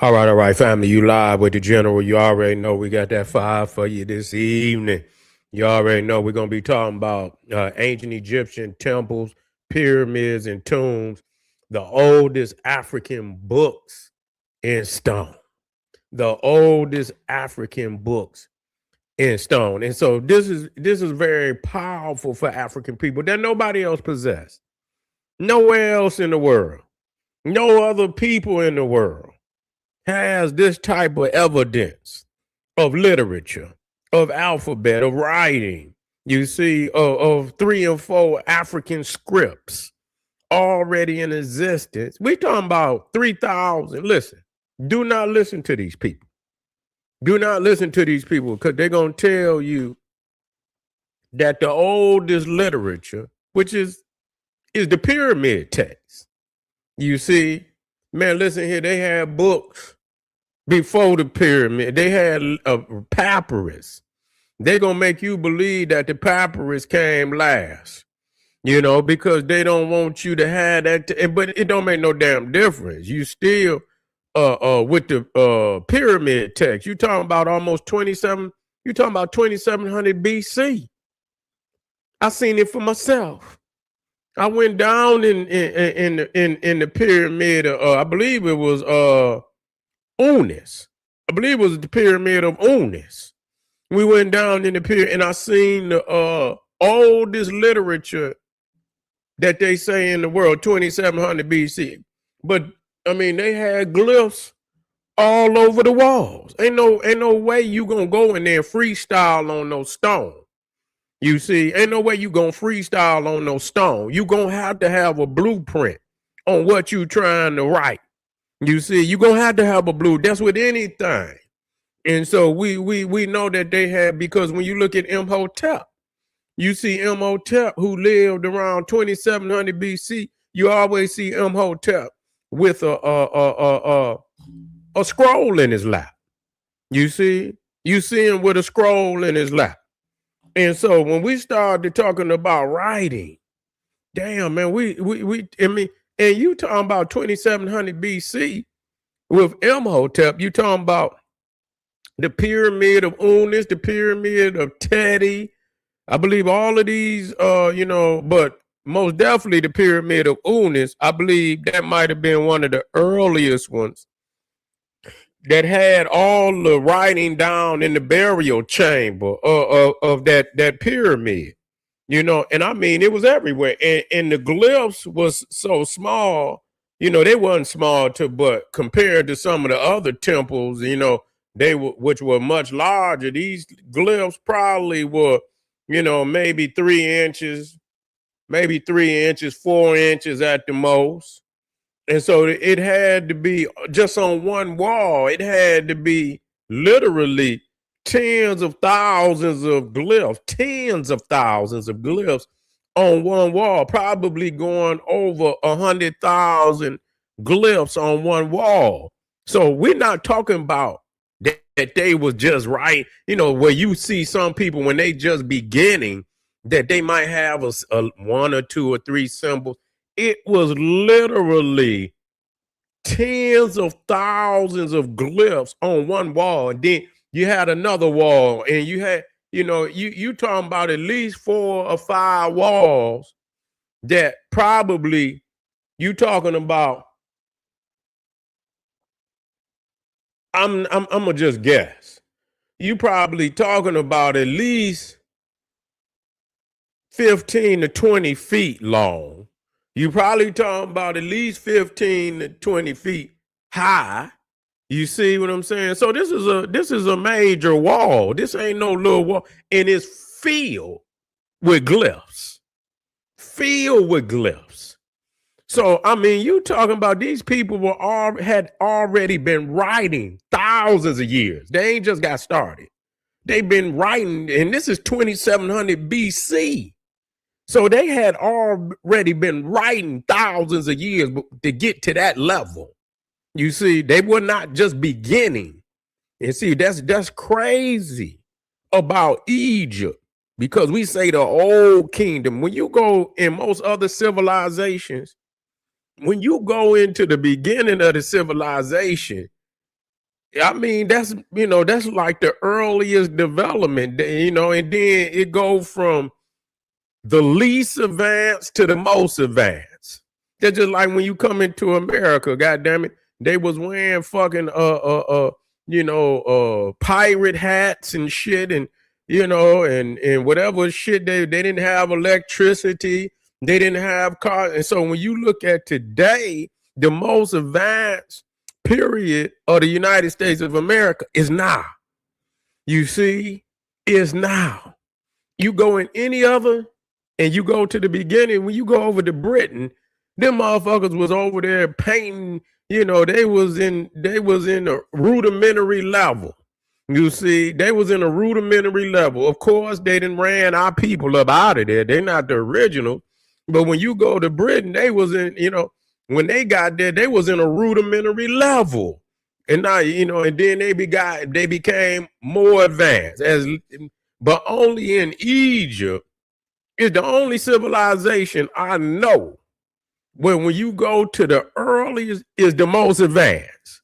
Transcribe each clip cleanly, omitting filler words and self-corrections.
All right, family. You live with the general. You already know we got that fire for you this evening. You already know we're going to be talking about ancient Egyptian temples, pyramids, and tombs, the oldest African books in stone. The oldest African books in stone. And so this is very powerful for African people that nobody else possessed. Nowhere else in the world. No other people in the world has this type of evidence of literature, of alphabet, of writing. You see, of 3 and 4 African scripts already in existence. We talking about 3,000. Listen, do not listen to these people. Do not listen to these people because they're going to tell you that the oldest literature, which is the pyramid text. You see, man, listen here, they had books before the pyramid. They had a papyrus. They're going to make you believe that the papyrus came last, because they don't want you to have that. But it don't make no damn difference. You still, with the pyramid text, you talking about almost 27, you talking about 2700 BC. I seen it for myself. I went down in the pyramid. I believe it was Unis. I believe it was the pyramid of Unis. We went down in the pyramid, and I seen the oldest literature that they say in the world, 2700 BC. But I mean, they had glyphs all over the walls. Ain't no way you gonna go in there and freestyle on no stone. You see, ain't no way you gonna freestyle on no stone. You gonna have to have a blueprint on what you trying to write. You see, you gonna have to have a blue. That's with anything. And so we know that they had, because when you look at Imhotep, you see Imhotep who lived around 2700 BC. You always see Imhotep with a scroll in his lap. You see him with a scroll in his lap. And so when we started talking about writing, damn man, and you talking about 2700 BC with Imhotep, you talking about the pyramid of Unis, the pyramid of Teti. I believe all of these, but most definitely the pyramid of Unis. I believe that might have been one of the earliest ones that had all the writing down in the burial chamber of that pyramid, and I mean, it was everywhere. And the glyphs was so small, they wasn't small but compared to some of the other temples, which were much larger. These glyphs probably were, maybe 3 inches, 4 inches at the most. And so it had to be just on one wall. It had to be literally tens of thousands of glyphs on one wall, probably going over 100,000 glyphs on one wall. So we're not talking about that they was just right, where you see some people when they just beginning that they might have a 1 or 2 or 3 symbols. It was literally tens of thousands of glyphs on one wall. And then you had another wall, and you had, you talking about at least 4 or 5 walls that probably you talking about. I'm gonna just guess. You probably talking about at least 15 to 20 feet long. You probably talking about at least 15 to 20 feet high. You see what I'm saying? So this is a major wall. This ain't no little wall, and it's filled with glyphs. Filled with glyphs. So I mean, you talking about these people had already been writing thousands of years. They ain't just got started. They've been writing, and this is 2700 BC. So they had already been writing thousands of years to get to that level. You see, they were not just beginning. And see, that's crazy about Egypt, because we say the old kingdom. When you go in most other civilizations, when you go into the beginning of the civilization, I mean, that's like the earliest development, and then it goes from the least advanced to the most advanced. That's just like when you come into America, god damn it, they was wearing fucking pirate hats and shit, and and whatever shit, they didn't have electricity, they didn't have cars. And so when you look at today, the most advanced period of the United States of America is now. You see, is now. You go in any other, and you go to the beginning, when you go over to Britain, them motherfuckers was over there painting, they was in a rudimentary level. You see, they was in a rudimentary level. Of course, they didn't ran our people up out of there. They're not the original. But when you go to Britain, they was in, when they got there, they was in a rudimentary level. And now, and then they became more advanced, but only in Egypt is the only civilization I know where when you go to the earliest is the most advanced.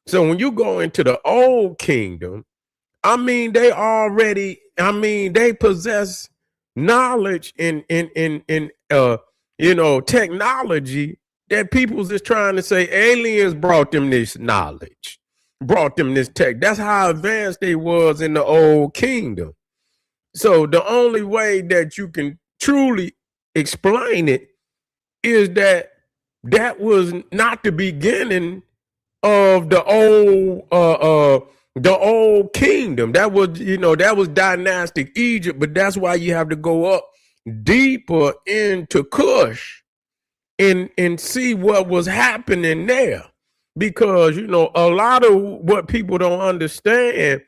So when you go into the old kingdom, they possess knowledge in technology that people's just trying to say aliens brought them this knowledge, brought them this tech. That's how advanced they was in the old kingdom. So the only way that you can truly explain it is that was not the beginning of the old kingdom. That was dynastic Egypt, but that's why you have to go up deeper into Kush and see what was happening there. Because a lot of what people don't understand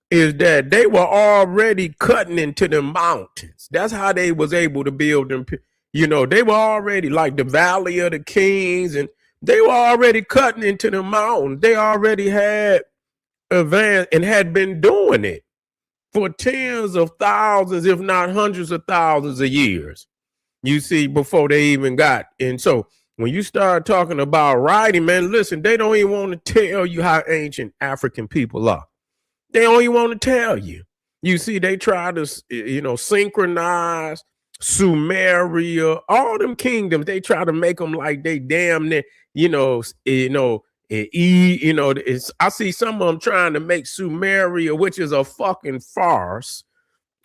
is that they were already cutting into the mountains. That's how they was able to build them. They were already like the Valley of the Kings, and they were already cutting into the mountains. They already had advanced and had been doing it for tens of thousands, if not hundreds of thousands of years. You see, before they even got. And so when you start talking about writing, man, listen, they don't even want to tell you how ancient African people are. They don't even want to tell you. You see, they try to, synchronize Sumeria, all them kingdoms. They try to make them like they damn near, I see some of them trying to make Sumeria, which is a fucking farce,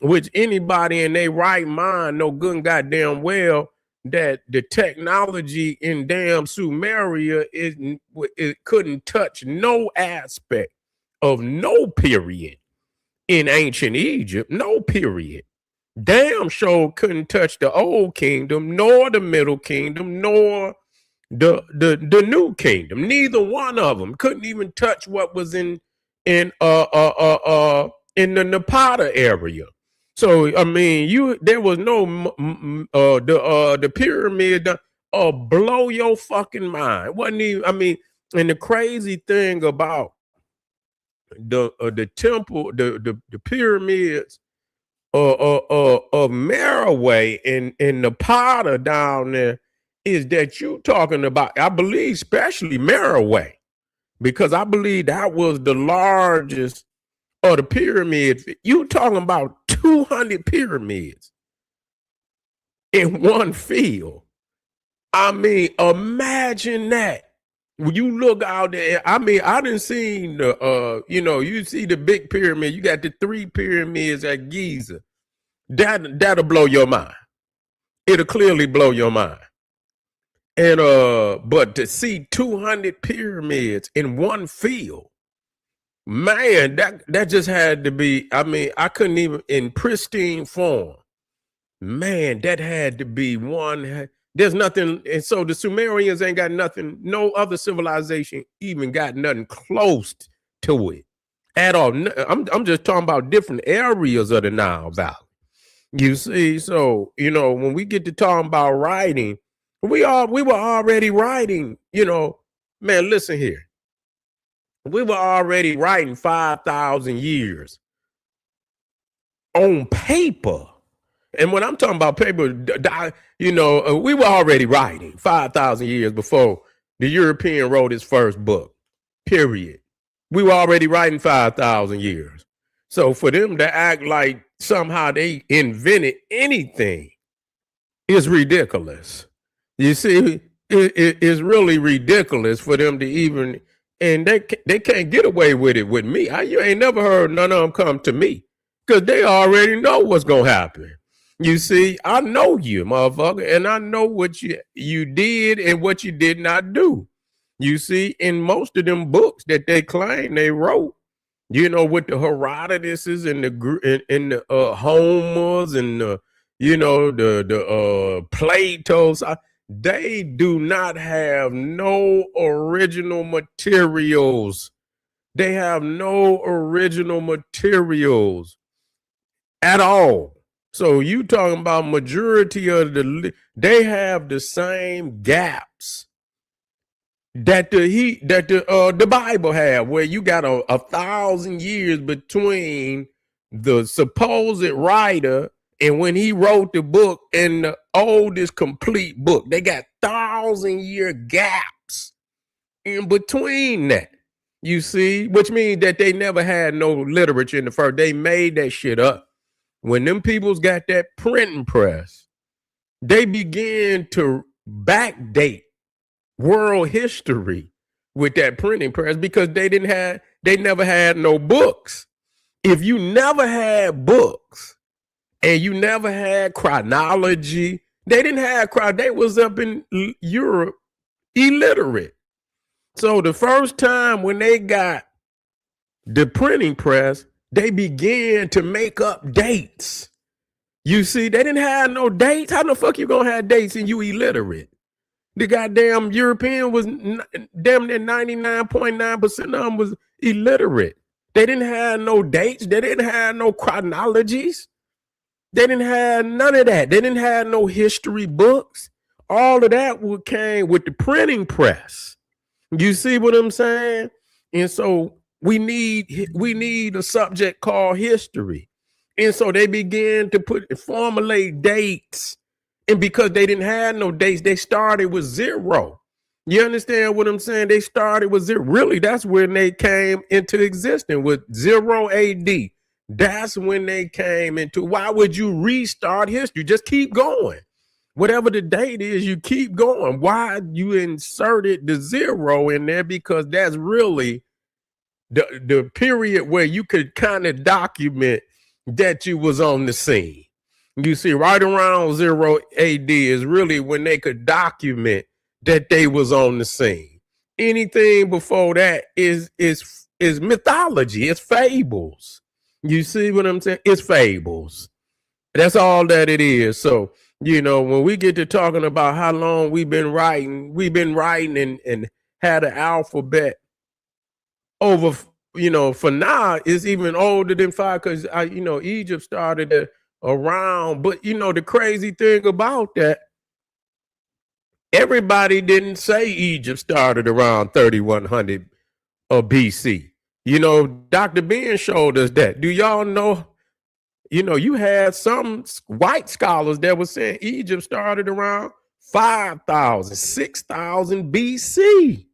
which anybody in their right mind know good and goddamn well that the technology in damn Sumeria it couldn't touch no aspect of no period in ancient Egypt, no period. Damn sure couldn't touch the old kingdom, nor the middle kingdom, nor the new kingdom. Neither one of them couldn't even touch what was in the Napata area. So there was no the pyramid blow your fucking mind. Wasn't even. And the crazy thing about the temple, the pyramids of Merowe in Napata down there is that you talking about, I believe, especially Merowe, because I believe that was the largest of the pyramids. You talking about 200 pyramids in one field. Imagine that. When you look out there, I didn't see you see the big pyramid. You got the 3 pyramids at Giza. That'll blow your mind. It'll clearly blow your mind. And but to see 200 pyramids in one field, man, that just had to be. I couldn't even in pristine form. Man, that had to be one. There's nothing, and so the Sumerians ain't got nothing. No other civilization even got nothing close to it at all. I'm just talking about different areas of the Nile Valley. You see, so when we get to talking about writing, we were already writing. Man, listen here. We were already writing 5,000 years on paper. And when I'm talking about paper, we were already writing 5,000 years before the European wrote his first book, period. We were already writing 5,000 years. So for them to act like somehow they invented anything is ridiculous. You see, it's really ridiculous for them to even, and they can't get away with it with me. You ain't never heard none of them come to me because they already know what's gonna happen. You see, I know you, motherfucker, and I know what you did and what you did not do. You see, in most of them books that they claim they wrote, you know, with the Herodotuses and the Homers and the Plato's, they do not have no original materials. They have no original materials at all. So you talking about majority of they have the same gaps that the Bible had, where you got a 1,000 years between the supposed writer and when he wrote the book and the oldest complete book. They got 1,000-year gaps in between that. You see, which means that they never had no literature in the first. They made that shit up. When them peoples got that printing press, they began to backdate world history with that printing press because they never had no books. If you never had books and you never had chronology, they didn't have they was up in Europe illiterate. So the first time when they got the printing press, they began to make up dates. You see, they didn't have no dates. How the fuck you gonna have dates and you illiterate? The goddamn European was damn near 99.9% of them was illiterate. They didn't have no dates. They didn't have no chronologies. They didn't have none of that. They didn't have no history books. All of that came with the printing press. You see what I'm saying? And so we need a subject called history. And so they began to formulate dates. And because they didn't have no dates, they started with zero. You understand what I'm saying? They started with zero. Really, that's when they came into existence, with 0 AD. That's when they came into. Why would you restart history? Just keep going. Whatever the date is, you keep going. Why you inserted the 0 in there? Because that's really the period where you could kind of document that you was on the scene. You see, right around 0 AD is really when they could document that they was on the scene. Anything before that is mythology. It's fables. You see what I'm saying? It's fables. That's all that it is. So, when we get to talking about how long we've been writing and had an alphabet over, for now, it's even older than 5 because, Egypt started around. But, the crazy thing about that, everybody didn't say Egypt started around 3100 BC. Dr. Ben showed us that. Do y'all know? You had some white scholars that were saying Egypt started around 5,000, 6,000 BC.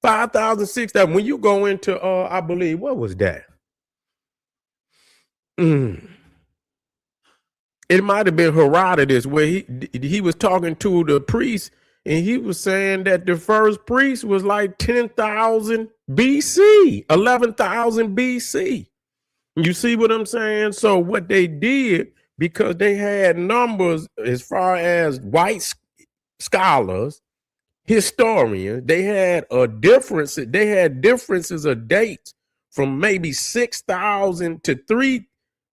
5,000, 6,000. When you go into, I believe, what was that? It might have been Herodotus, where he was talking to the priest, and he was saying that the first priest was like 10,000 BC, 11,000 BC. You see what I'm saying? So what they did, because they had numbers as far as white scholars, historians, they had a difference. They had differences of dates from maybe 6,000 to 3,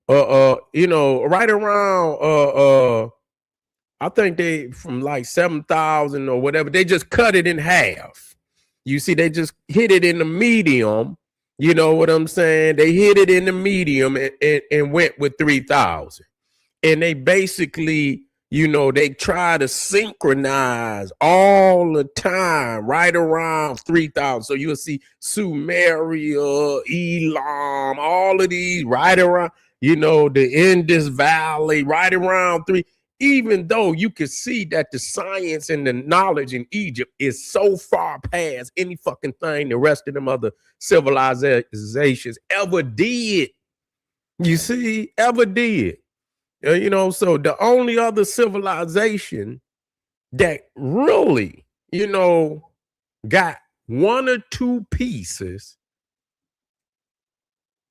right around, I think they from like 7,000 or whatever. They just cut it in half. You see, they just hit it in the medium. You know what I'm saying? They hit it in the medium and went with 3,000. And they basically, they try to synchronize all the time right around 3,000. So you'll see Sumeria, Elam, all of these right around, the Indus Valley, right around 3. even though you can see that the science and the knowledge in Egypt is so far past any fucking thing the rest of them other civilizations ever did. You see, ever did. You know, so the only other civilization that really, you know, got one or two pieces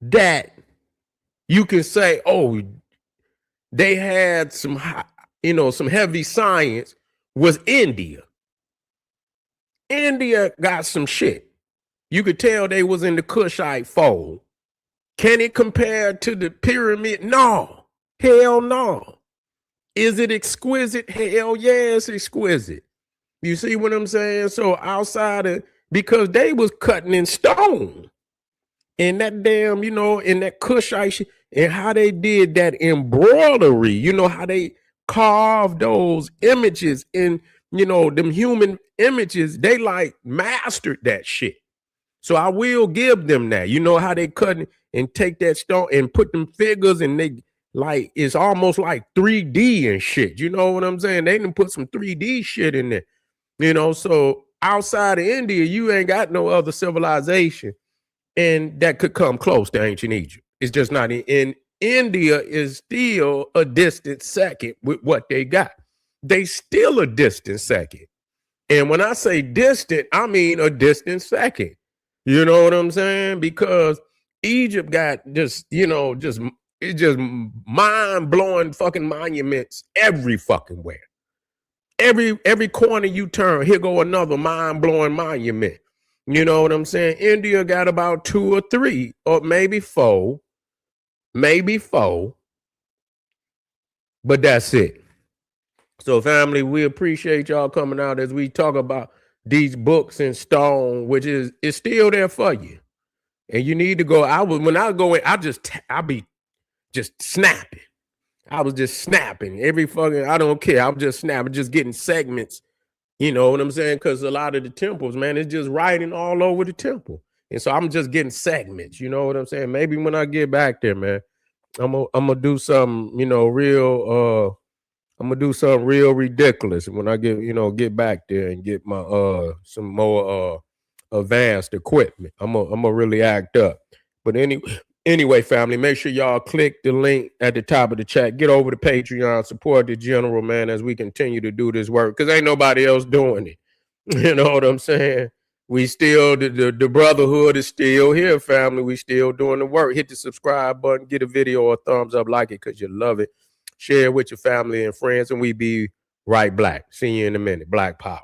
that you can say, oh, they had some, you know, some heavy science was India. India got some shit. You could tell they was in the Kushite fold. Can it compare to the pyramid? No. Hell no. Is it exquisite? Hell yeah, it's exquisite. You see what I'm saying? So outside of, because they was cutting in stone. And that damn, you know, in that Kushite shit, and how they did that embroidery, you know, how they carved those images in, you know, them human images, they like mastered that shit. So I will give them that. You know how they cut and take that stone and put them figures and they like, it's almost like 3D and shit. You know what I'm saying? They didn't put some 3D shit in there, you know. So outside of India, you ain't got no other civilization and that could come close to ancient Egypt. It's just not in India is still a distant second with what they got. They still a distant second. And when I say distant, I mean a distant second. You know what I'm saying? Because Egypt got just, you know, it's just mind-blowing fucking monuments every fucking where. Every corner you turn, here go another mind-blowing monument. You know what I'm saying? India got about 2 or 3, or maybe 4, but that's it. So family, we appreciate y'all coming out as we talk about these books in stone, which is still there for you. And you need to go. When I go in, I'll be just snapping. I was just snapping every fucking, I don't care. I'm just snapping, just getting segments. You know what I'm saying? Because a lot of the temples, man, it's just writing all over the temple. And so I'm just getting segments. You know what I'm saying? Maybe when I get back there, man, I'm gonna do something, you know, real I'm gonna do something real ridiculous when I get back there and get my some more advanced equipment. I'm gonna really act up. But anyway, family, make sure y'all click the link at the top of the chat. Get over to Patreon, support the general, man, as we continue to do this work. Cause ain't nobody else doing it. You know what I'm saying? We still the brotherhood is still here, family. We still doing the work. Hit the subscribe button, get a video a thumbs up, like it because you love it. Share it with your family and friends, and we be right black. See you in a minute. Black Power.